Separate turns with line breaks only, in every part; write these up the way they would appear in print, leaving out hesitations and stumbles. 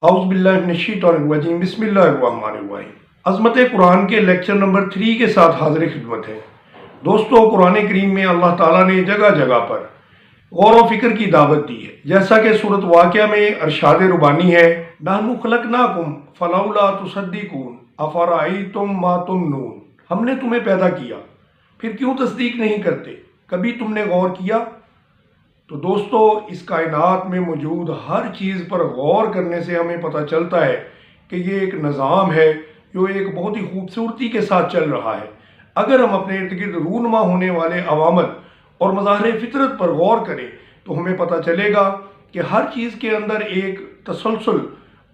औज़ुबिल्लाहिमिनश्शैतानिर्रजीम बिस्मिल्लाहिर्रहमानिर्रहीम। अज़मत कुरान के lecture number 3 के साथ हाज़िर खिदमत है। दोस्तों, कुरान करीम में अल्लाह ताला ने जगह जगह पर गौर व फिक्र की दावत दी है। जैसा कि सूरत वाक़िया में अरशाद रुबानी है, नहनु खलक़नाकुम फलौला तुसद्दिक़ून अफ़रअय्तुम मा तुमनून। हमने तुम्हें पैदा किया, फिर क्यों तस्दीक नहीं करते, कभी तुमने गौर किया? तो दोस्तों, इस कायनात में मौजूद हर चीज़ पर गौर करने से हमें पता चलता है कि ये एक निज़ाम है जो एक बहुत ही खूबसूरती के साथ चल रहा है। अगर हम अपने इर्द गिर्द रूनुमा होने वाले अवामल और मज़ाहिर फितरत पर गौर करें तो हमें पता चलेगा कि हर चीज़ के अंदर एक तसलसल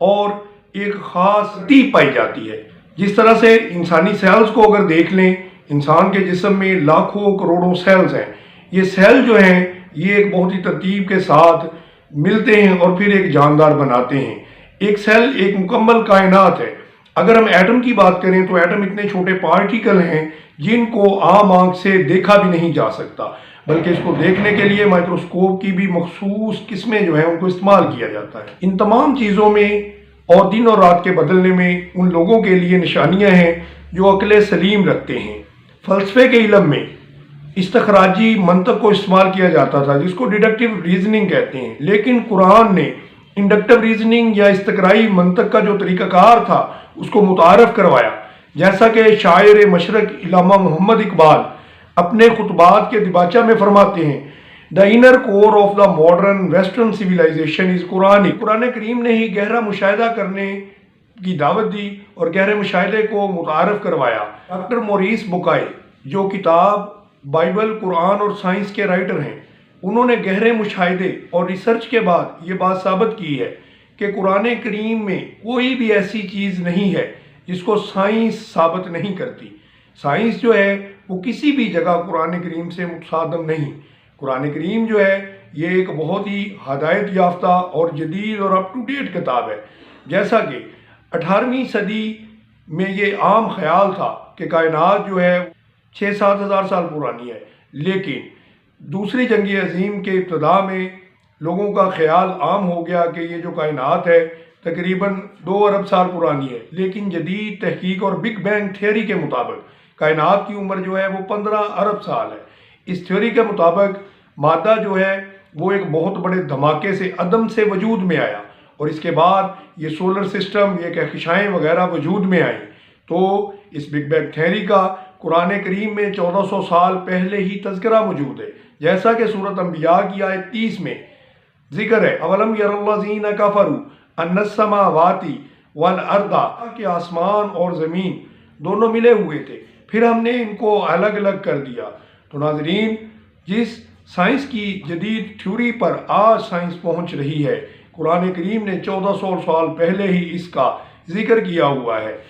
और एक ख़ास तरतीब पाई जाती है। जिस तरह से इंसानी सेल्स को अगर देख लें, इंसान के जिस्म में लाखों करोड़ों सेल्स हैं। ये सेल जो हैं ये एक बहुत ही तरतीब के साथ मिलते हैं और फिर एक जानदार बनाते हैं। एक सेल एक मुकम्मल कायनात है। अगर हम एटम की बात करें तो एटम इतने छोटे पार्टिकल हैं जिनको आम आंख से देखा भी नहीं जा सकता, बल्कि इसको देखने के लिए माइक्रोस्कोप की भी मखसूस किस्में जो हैं उनको इस्तेमाल किया जाता है। इन तमाम चीज़ों में और दिन और रात के बदलने में उन लोगों के लिए निशानियां हैं जो अक्ल सलीम रखते हैं। फ़लसफ़े के इल्म में इस्तखराजी मंतक को इस्तेमाल किया जाता था, जिसको डिडक्टिव रीजनिंग कहते हैं, लेकिन कुरान ने इंडक्टिव रीजनिंग या इस्तकराई मंतक का जो तरीक़ाकार था उसको मुतारफ़ करवाया। जैसा कि शायर मशरक़ इल्लामा मोहम्मद इकबाल अपने खुतबात के दिबाचा में फरमाते हैं, the inner core of the modern western civilization is कुरान। कुरान करीम ने ही गहरा मुशाहिदा करने की दावत दी और गहरे मुशाहिदे को मुतारफ़ करवाया। डॉक्टर मोरिस बुकाई, जो किताब बाइबल, कुरान और साइंस के राइटर हैं, उन्होंने गहरे मुशाहिदे और रिसर्च के बाद ये बात साबित की है कि कुरान करीम में कोई भी ऐसी चीज़ नहीं है जिसको साइंस साबित नहीं करती। साइंस जो है वो किसी भी जगह कुरान करीम से मुतसादम नहीं। कुरान करीम जो है ये एक बहुत ही हदायत याफ्ता और जदीद और अप टू डेट किताब है। जैसा कि 18वीं सदी में ये आम ख्याल था कि कायनात जो है 6-7 हज़ार साल पुरानी है, लेकिन दूसरी जंग अजीम के इब्तदा में लोगों का ख्याल आम हो गया कि ये जो कायनात है तकरीबन 2 अरब साल पुरानी है। लेकिन जदीद तहकीक और बिग बैंग थ्योरी के मुताबिक कायनात की उम्र जो है वो 15 अरब साल है। इस थ्योरी के मुताबिक मादा जो है वो एक बहुत बड़े धमाके से अदम से वजूद में आया और इसके बाद ये सोलर सिस्टम, ये कहकशाएँ वगैरह वजूद में आई। तो इस बिग बैंग थ्योरी का कुरान करीम में 1400 साल पहले ही तज़किरा मौजूद है। जैसा कि सूरत अंबिया की आयत 30 में जिक्र है, अवलम यरल्लज़ीना कफ़रू अन्नस समावाति वल अर्दा, कि आसमान और ज़मीन दोनों मिले हुए थे, फिर हमने इनको अलग अलग कर दिया। तो नाज़रीन, जिस साइंस की जदीद थ्योरी पर आज साइंस पहुँच रही है, कुरान करीम ने 1400 साल पहले ही इसका जिक्र किया हुआ है।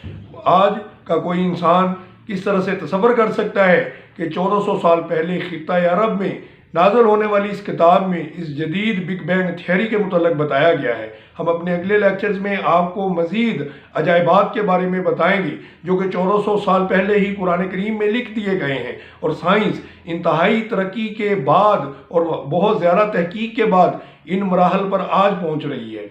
आज का कोई इंसान किस तरह से तसव्वुर कर सकता है कि 1400 साल पहले खित्ता अरब में नाज़िल होने वाली इस किताब में इस जदीद बिग बैंग थ्योरी के मुतल्लिक़ बताया गया है। हम अपने अगले लेक्चर्स में आपको मज़ीद अजाइबात के बारे में बताएंगे जो कि 1400 साल पहले ही कुरान करीम में लिख दिए गए हैं और साइंस इंतहाई तरक्की के बाद और बहुत ज़्यादा तहकीक के बाद इन मराहल पर आज पहुँच रही है।